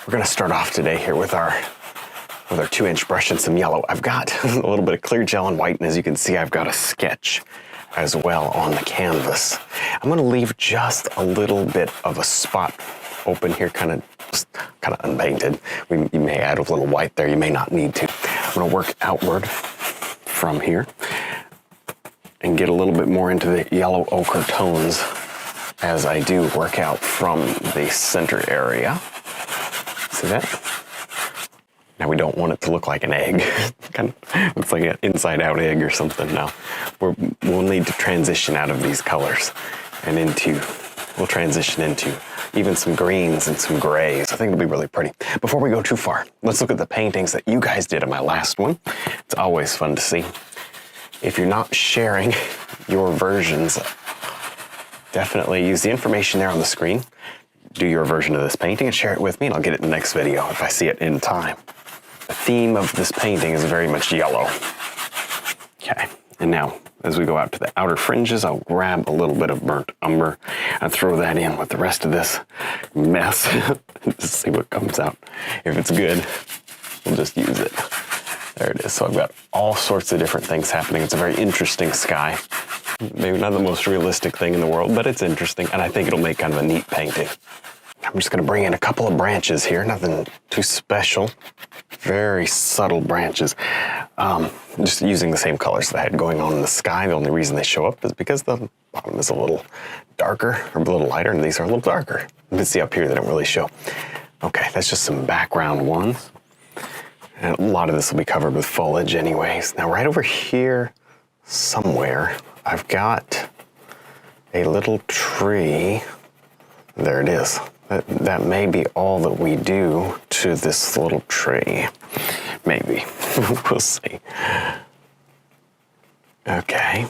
We're gonna start off today here with our 2-inch brush and some yellow. I've got a little bit of clear gel and white, and as you can see, I've got a sketch as well on the canvas. I'm gonna leave just a little bit of a spot open here, kind of unpainted. You may add a little white there, you may not need to. I'm gonna work outward from here and get a little bit more into the yellow ochre tones as I do work out from the center area. See that? Now we don't want it to look like an egg. Kind of looks like an inside-out egg or something. Now we'll need to transition out of these colors and we'll transition into even some greens and some grays. I think it'll be really pretty. Before we go too far, let's look at the paintings that you guys did in my last one. It's always fun to see. If you're not sharing your versions, definitely use the information there on the screen. Do your version of this painting and share it with me, and I'll get it in the next video if I see it in time. The theme of this painting is very much yellow. Okay, and now as we go out to the outer fringes, I'll grab a little bit of burnt umber and throw that in with the rest of this mess. Just see what comes out. If it's good, we'll just use it. There it is. So I've got all sorts of different things happening. It's a very interesting sky. Maybe not the most realistic thing in the world, but it's interesting, and I think it'll make kind of a neat painting. I'm just going to bring in a couple of branches here, nothing too special. Very subtle branches. Just using the same colors that I had going on in the sky. The only reason they show up is because the bottom is a little darker, or a little lighter, and these are a little darker. You can see up here they don't really show. Okay, that's just some background ones. And a lot of this will be covered with foliage anyways. Now right over here somewhere, I've got a little tree. There it is. That may be all that we do to this little tree. Maybe. We'll see. Okay.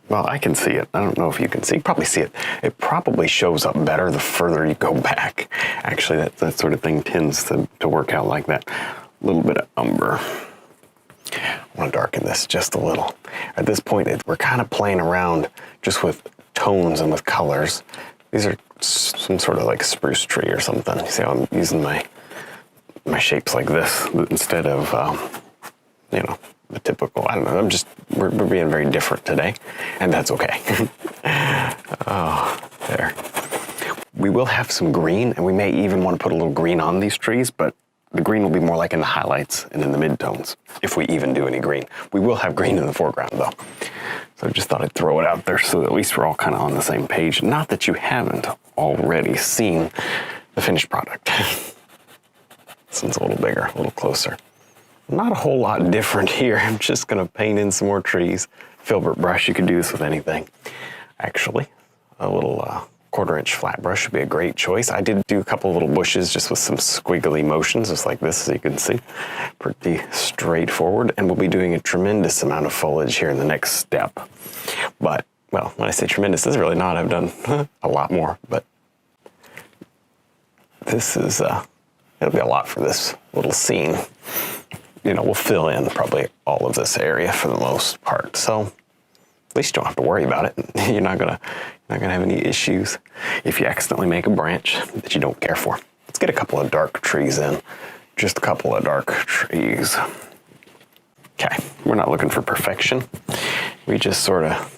Well, I can see it. I don't know if you can see. Probably see it. It probably shows up better the further you go back. Actually, that sort of thing tends to work out like that. A little bit of umber. I want to darken this just a little. At this point, we're kind of playing around just with tones and with colors. These are some sort of like spruce tree or something. You see how I'm using my shapes like this instead of, the typical, I don't know, we're being very different today, and that's okay. Oh, there. We will have some green, and we may even want to put a little green on these trees, but the green will be more like in the highlights and in the midtones, if we even do any green. We will have green in the foreground, though. So I just thought I'd throw it out there so that at least we're all kind of on the same page. Not that you haven't already seen the finished product. This one's a little bigger, a little closer. Not a whole lot different here. I'm just gonna paint in some more trees. Filbert brush, you could do this with anything. Actually, a little 1/4-inch flat brush would be a great choice. I did do a couple of little bushes just with some squiggly motions, just like this, as you can see. Pretty straightforward, and we'll be doing a tremendous amount of foliage here in the next step. But, well, when I say tremendous, this is really not. I've done a lot more, but this is, it'll be a lot for this little scene. We'll fill in probably all of this area for the most part, so at least you don't have to worry about it. You're not gonna have any issues if you accidentally make a branch that you don't care for. Let's get a couple of dark trees in. Just a couple of dark trees. Okay, we're not looking for perfection. We're just sort of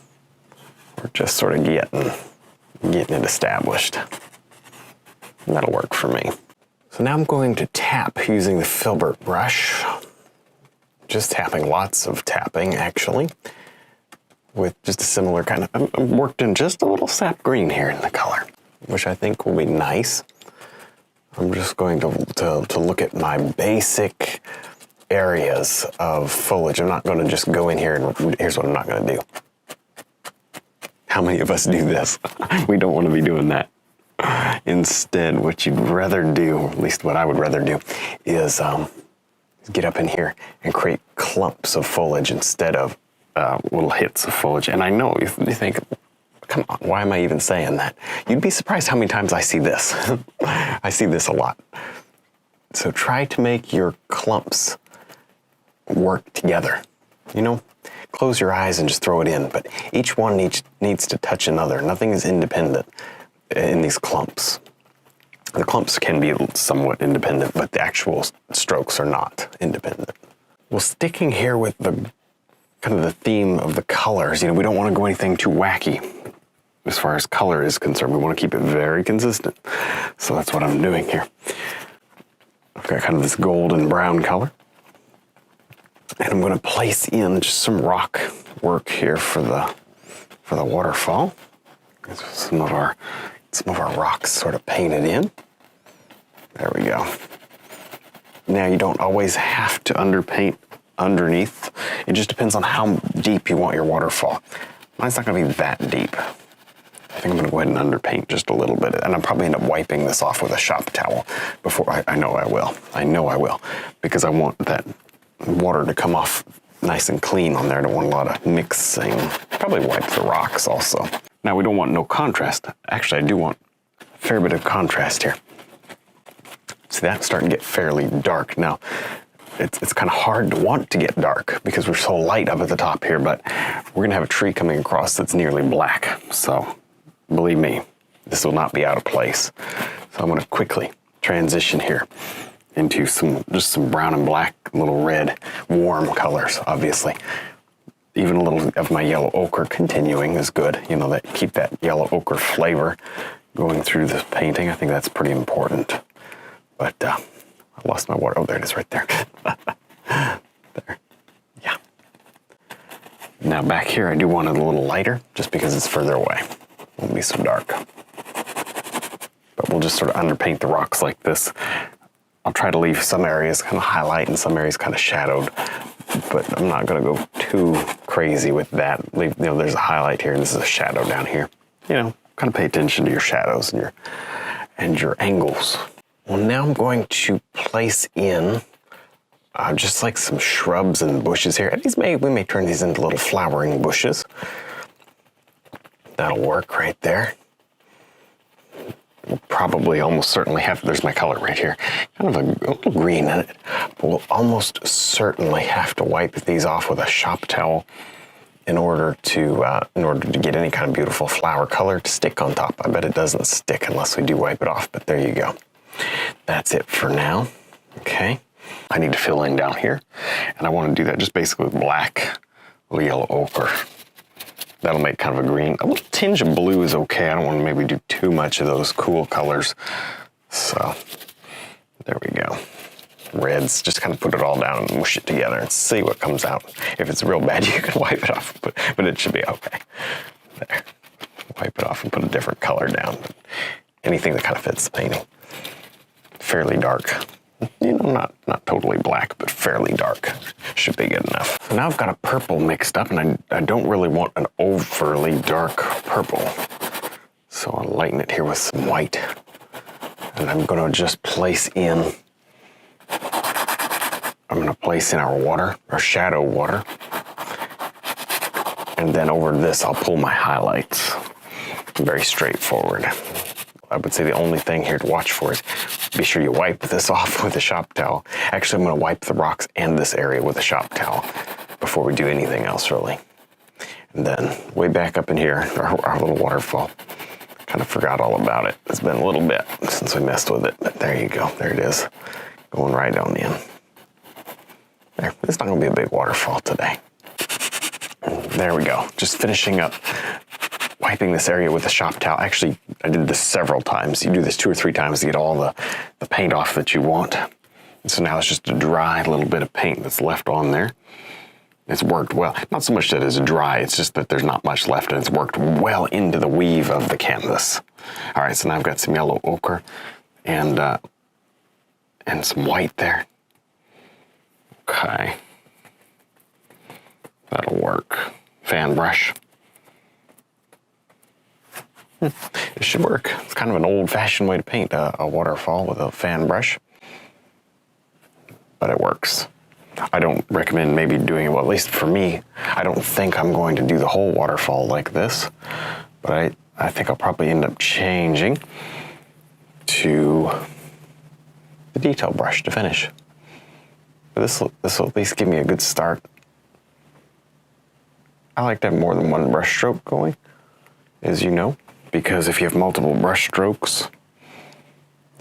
getting it established. And that'll work for me. So now I'm going to tap using the filbert brush. Just tapping, lots of tapping actually. With just a similar kind of, I've worked in just a little sap green here in the color, which I think will be nice. I'm just going to look at my basic areas of foliage. I'm not going to just go in here and here's what I'm not going to do. How many of us do this? We don't want to be doing that. Instead, what you'd rather do, or at least what I would rather do, is get up in here and create clumps of foliage instead of little hits of foliage. And I know you think, come on, why am I even saying that? You'd be surprised how many times I see this. I see this a lot. So try to make your clumps work together. Close your eyes and just throw it in, but each one needs to touch another. Nothing is independent in these clumps. The clumps can be somewhat independent, but the actual strokes are not independent. Well, sticking here with the kind of the theme of the colors, you know, we don't want to go anything too wacky as far as color is concerned. We want to keep it very consistent. So that's what I'm doing here. I've got kind of this golden brown color. And I'm going to place in just some rock work here for the waterfall. Some of our rocks sort of painted in. There we go. Now you don't always have to underpaint underneath. It just depends on how deep you want your waterfall. Mine's not going to be that deep. I think I'm going to go ahead and underpaint just a little bit, and I'll probably end up wiping this off with a shop towel before. I know I will. I know I will, because I want that water to come off nice and clean on there. I don't want a lot of mixing. Probably wipe the rocks also. Now we don't want no contrast. Actually, I do want a fair bit of contrast here. See, that's starting to get fairly dark. Now, it's kind of hard to want to get dark because we're so light up at the top here, but we're gonna have a tree coming across that's nearly black. So believe me, this will not be out of place. So I'm gonna quickly transition here into just some brown and black, little red, warm colors, obviously. Even a little of my yellow ochre continuing is good. You know, that keep that yellow ochre flavor going through the painting. I think that's pretty important. But I lost my water. Oh, there it is right there. There. Yeah. Now back here, I do want it a little lighter just because it's further away. Won't be so dark. But we'll just sort of underpaint the rocks like this. I'll try to leave some areas kind of highlight and some areas kind of shadowed, but I'm not going to go too crazy with that. You know, there's a highlight here and this is a shadow down here. You know, kind of pay attention to your shadows and your angles. Well, now I'm going to place in just like some shrubs and bushes here. We may turn these into little flowering bushes. That'll work right there. We'll probably almost certainly have, there's my color right here, kind of a little green in it, but we'll almost certainly have to wipe these off with a shop towel in order to get any kind of beautiful flower color to stick on top. I bet it doesn't stick unless we do wipe it off, but there you go. That's it for now. Okay, I need to fill in down here, and I want to do that just basically with black, little yellow ochre. That'll make kind of a green. A little tinge of blue is okay. I don't want to maybe do too much of those cool colors. So there we go. Reds, just kind of put it all down and mush it together and see what comes out. If it's real bad, you can wipe it off, but it should be okay. There, wipe it off and put a different color down. Anything that kind of fits the painting. Fairly dark. You know, not totally black, but fairly dark. Should be good enough. So now I've got a purple mixed up, and I don't really want an overly dark purple. So I'll lighten it here with some white. And I'm gonna just place in, our water, our shadow water. And then over this, I'll pull my highlights. Very straightforward. I would say the only thing here to watch for is be sure you wipe this off with a shop towel. Actually, I'm going to wipe the rocks and this area with a shop towel before we do anything else, really. And then way back up in here, our little waterfall. Kind of forgot all about it. It's been a little bit since we messed with it, but there you go. There it is. Going right on in. There. It's not going to be a big waterfall today. There we go. Just finishing up wiping this area with a shop towel. Actually, I did this several times. You do this 2 or 3 times to get all the paint off that you want. And so now it's just a dry little bit of paint that's left on there. It's worked well. Not so much that it's dry, it's just that there's not much left and it's worked well into the weave of the canvas. All right, so now I've got some yellow ochre and some white there. Okay. That'll work. Fan brush. It should work. It's kind of an old-fashioned way to paint a waterfall with a fan brush, but it works. I don't recommend maybe doing it, well, at least for me, I don't think I'm going to do the whole waterfall like this, but I think I'll probably end up changing to the detail brush to finish. This will at least give me a good start. I like to have more than one brush stroke going, as you know. Because if you have multiple brush strokes,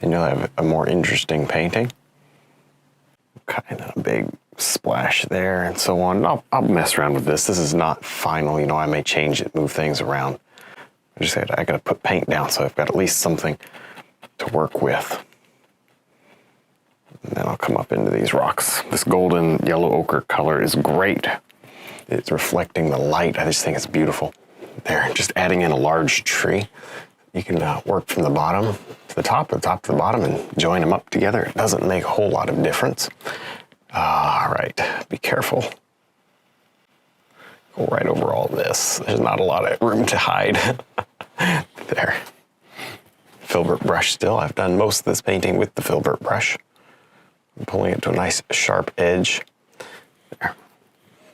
and you'll have a more interesting painting. Okay, and a big splash there and so on. I'll mess around with this. This is not final, you know, I may change it, move things around. I gotta put paint down so I've got at least something to work with. And then I'll come up into these rocks. This golden yellow ochre color is great. It's reflecting the light. I just think it's beautiful. There, just adding in a large tree. You can work from the bottom to the top, or the top to the bottom, and join them up together. It doesn't make a whole lot of difference. All right, be careful. Go right over all this. There's not a lot of room to hide. There. Filbert brush still. I've done most of this painting with the filbert brush. I'm pulling it to a nice sharp edge. There.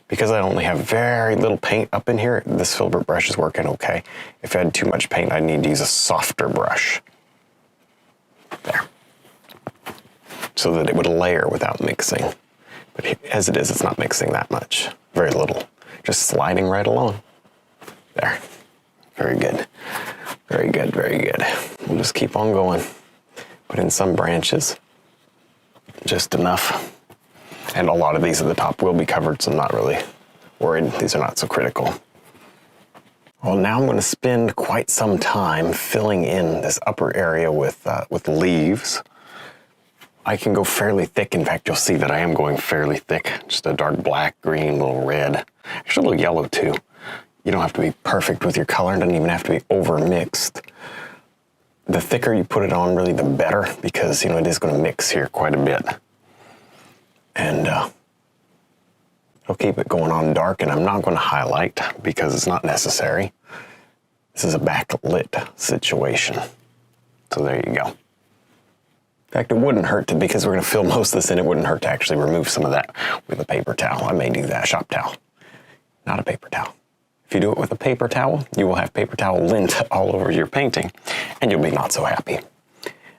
Because I only have very little paint up in here, this filbert brush is working okay. If I had too much paint, I'd need to use a softer brush. There. So that it would layer without mixing. But as it is, it's not mixing that much. Very little. Just sliding right along. There. Very good. Very good, very good. We'll just keep on going. Put in some branches. Just enough. And a lot of these at the top will be covered, so I'm not really worried. These are not so critical. Well, now I'm going to spend quite some time filling in this upper area with leaves. I can go fairly thick. In fact, you'll see that I am going fairly thick. Just a dark black, green, little red. Actually a little yellow too. You don't have to be perfect with your color. It doesn't even have to be over mixed. The thicker you put it on, really, the better, because, you know, it is going to mix here quite a bit. And I'll keep it going on dark, and I'm not going to highlight because it's not necessary. This is a backlit situation. So there you go. In fact, it wouldn't hurt to, because we're going to fill most of this in, it wouldn't hurt to actually remove some of that with a paper towel. I may do that, shop towel, not a paper towel. If you do it with a paper towel, you will have paper towel lint all over your painting, and you'll be not so happy.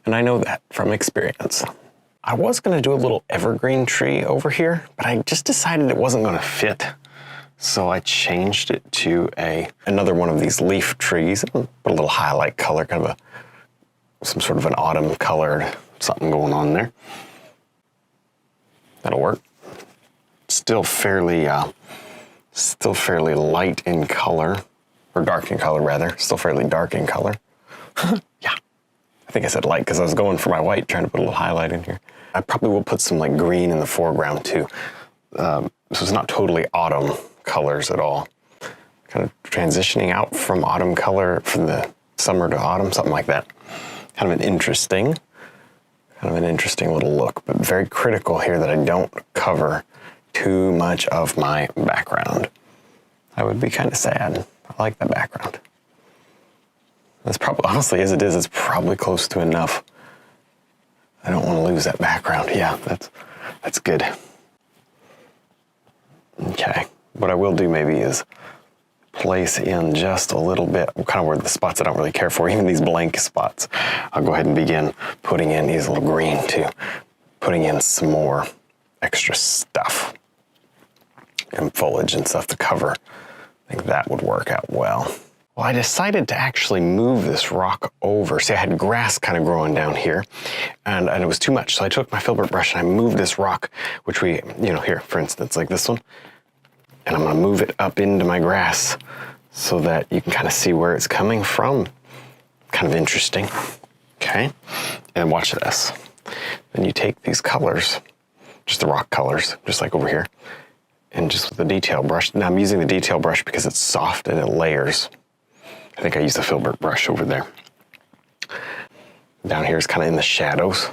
And I know that from experience. I was going to do a little evergreen tree over here, but I just decided it wasn't going to fit. So I changed it to another one of these leaf trees. Put a little highlight color, kind of some sort of an autumn colored something going on there. That'll work. Still fairly light in color, or dark in color rather. Still fairly dark in color. Yeah. I think I said light because I was going for my white, trying to put a little highlight in here. I probably will put some like green in the foreground too. So it's not totally autumn colors at all. Kind of transitioning out from autumn color, from the summer to autumn, something like that. Kind of an interesting little look, but very critical here that I don't cover too much of my background. I would be kind of sad. I like that background. That's probably, honestly, as it is, it's probably close to enough. I don't want to lose that background. Yeah, that's good. Okay, what I will do maybe is place in just a little bit, kind of where the spots I don't really care for, even these blank spots. I'll go ahead and begin putting in these little green too, putting in some more extra stuff and foliage and stuff to cover. I think that would work out well. Well, I decided to actually move this rock over. See, I had grass kind of growing down here, and it was too much. So I took my filbert brush and I moved this rock, which we, you know, here, for instance, like this one, and I'm gonna move it up into my grass so that you can kind of see where it's coming from. Kind of interesting. Okay, and watch this. Then you take these colors, just the rock colors, just like over here, and just with the detail brush. Now I'm using the detail brush because it's soft and it layers. I think I used the filbert brush over there. Down here is kind of in the shadows,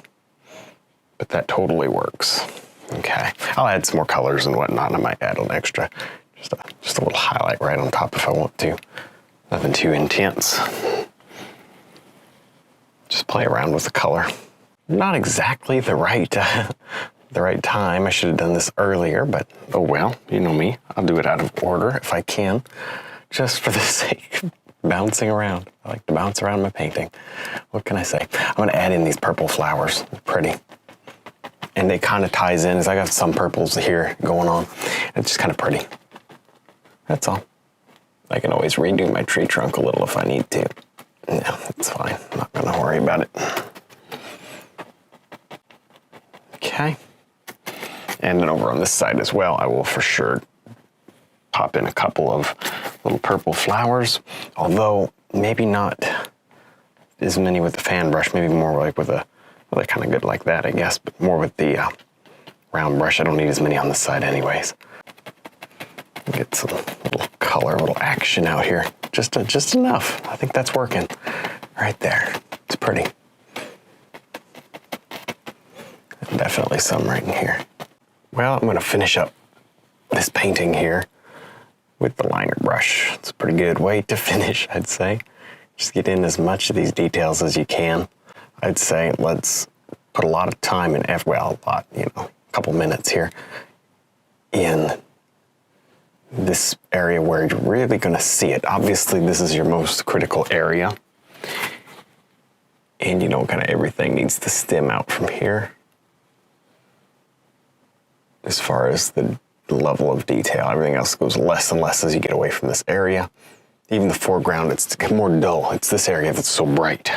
but that totally works. Okay, I'll add some more colors and whatnot, and I might add an extra, just a little highlight right on top if I want to. Nothing too intense. Just play around with the color. Not exactly the right time. I should have done this earlier, but oh well, you know me. I'll do it out of order if I can, just for the sake of bouncing around. I like to bounce around my painting. What can I say? I'm going to add in these purple flowers. They're pretty. And it kind of ties in, as I got some purples here going on. It's just kind of pretty. That's all. I can always redo my tree trunk a little if I need to. Yeah, it's fine. I'm not going to worry about it. Okay. And then over on this side as well, I will for sure pop in a couple of little purple flowers, although maybe not as many with the fan brush, maybe more like with a, well, they're kind of good like that, I guess, but more with the round brush. I don't need as many on this side anyways. Get some little color, a little action out here. Just enough. I think that's working right there. It's pretty. And definitely some right in here. Well, I'm gonna finish up this painting here with the liner brush. It's a pretty good way to finish, I'd say. Just get in as much of these details as you can. I'd say let's put a lot of time and effort, well, a lot, you know, a couple minutes here in this area where you're really gonna see it. Obviously, this is your most critical area. And you know, kind of everything needs to stem out from here. As far as the level of detail, everything else goes less and less as you get away from this area. Even the foreground, it's more dull. It's this area that's so bright.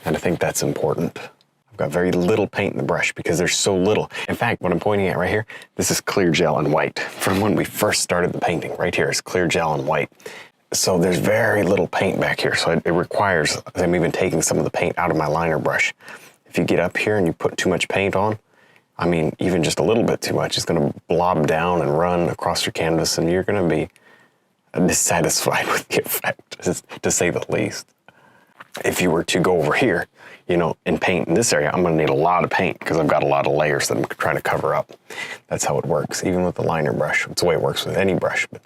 And I think that's important. I've got very little paint in the brush because there's so little. In fact, what I'm pointing at right here, this is clear gel and white. From when we first started the painting, right here is clear gel and white. So there's very little paint back here. So it requires, I'm even taking some of the paint out of my liner brush. If you get up here and you put too much paint on, I mean, even just a little bit too much, it's gonna blob down and run across your canvas and you're gonna be dissatisfied with the effect, to say the least. If you were to go over here, you know, and paint in this area, I'm gonna need a lot of paint because I've got a lot of layers that I'm trying to cover up. That's how it works, even with the liner brush. It's the way it works with any brush, but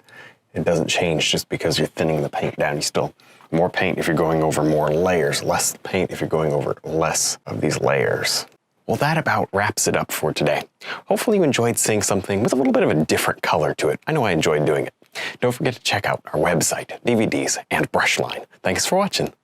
it doesn't change just because you're thinning the paint down. You still, more paint if you're going over more layers, less paint if you're going over less of these layers. Well, that about wraps it up for today. Hopefully you enjoyed seeing something with a little bit of a different color to it. I know I enjoyed doing it. Don't forget to check out our website, DVDs, and brush line. Thanks for watching.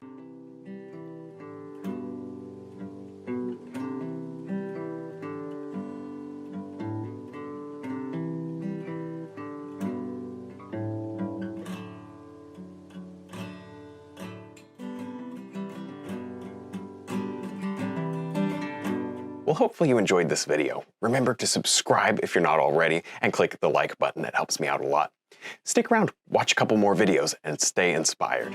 Well, hopefully you enjoyed this video. Remember to subscribe if you're not already, and click the like button. That helps me out a lot. Stick around, watch a couple more videos, and stay inspired.